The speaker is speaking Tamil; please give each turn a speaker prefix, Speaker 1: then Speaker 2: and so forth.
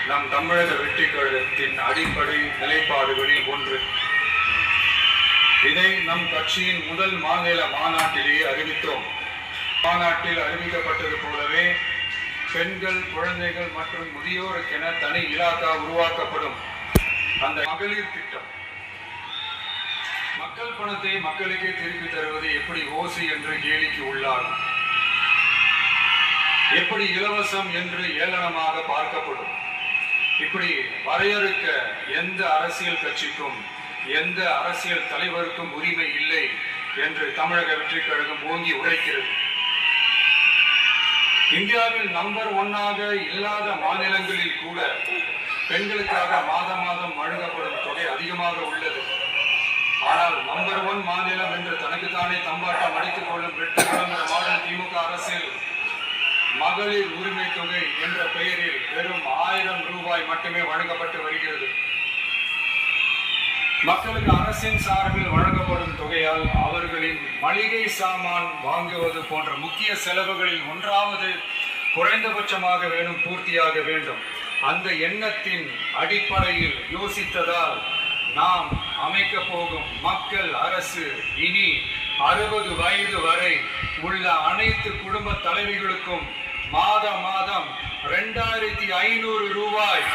Speaker 1: நம் தமிழக வெற்றி கழகத்தின் அடிப்படை நிலைப்பாடுகளில் ஒன்று. இதை நம் கட்சியின் முதல் மாநில மாநாட்டிலேயே அறிவித்தோம். மாநாட்டில் அறிவிக்கப்பட்டது போலவே பெண்கள், குழந்தைகள் மற்றும் முதியோருக்கென தனி இலாக்கா உருவாக்கப்படும். அந்த மகளிர் திட்டம் மக்கள் பணத்தை மக்களுக்கே திருப்பி தருவது எப்படி ஓசி என்று கேலிக்கு உள்ளாகும், எப்படி இலவசம் என்று ஏளனமாக பார்க்கப்படும். இப்படி வரையறுக்க எந்த அரசியல் கட்சிக்கும் எந்த அரசியல் தலைவருக்கும் உரிமை இல்லை என்று தமிழக வெற்றி கழகம் ஓங்கி உரைக்கிறது. இந்தியாவில் நம்பர் 1 இல்லாத மாநிலங்களில் கூட பெண்களுக்காக மாதம் வழங்கப்படும் தொகை அதிகமாக உள்ளது. ஆனால் நம்பர் 1 மாநிலம் என்று தனக்குத்தானே தம்பாட்டம் அடித்துக் கொள்ளும் வெற்றி விளம்பர மாடல் திமுக அரசில் மகளிர் உரிமை தொகை என்ற பெயரில் வெறும் 1000 ரூபாய் மட்டுமே வழங்கப்பட்டு வருகிறது. மக்களுக்கு அரசின் சார்பில் வழங்கப்படும் தொகையால் அவர்களின் மளிகை சாமான் வாங்குவது போன்ற முக்கிய செலவுகளில் ஒன்றாவது குறைந்தபட்சமாக பூர்த்தியாக வேண்டும். அந்த எண்ணத்தின் அடிப்படையில் யோசித்ததால் நாம் அமைக்க போகும் மக்கள் அரசு இனி 60 வயது வரை உள்ள அனைத்து குடும்ப தலைவிகளுக்கும் மாதம் 2500 ரூபாய்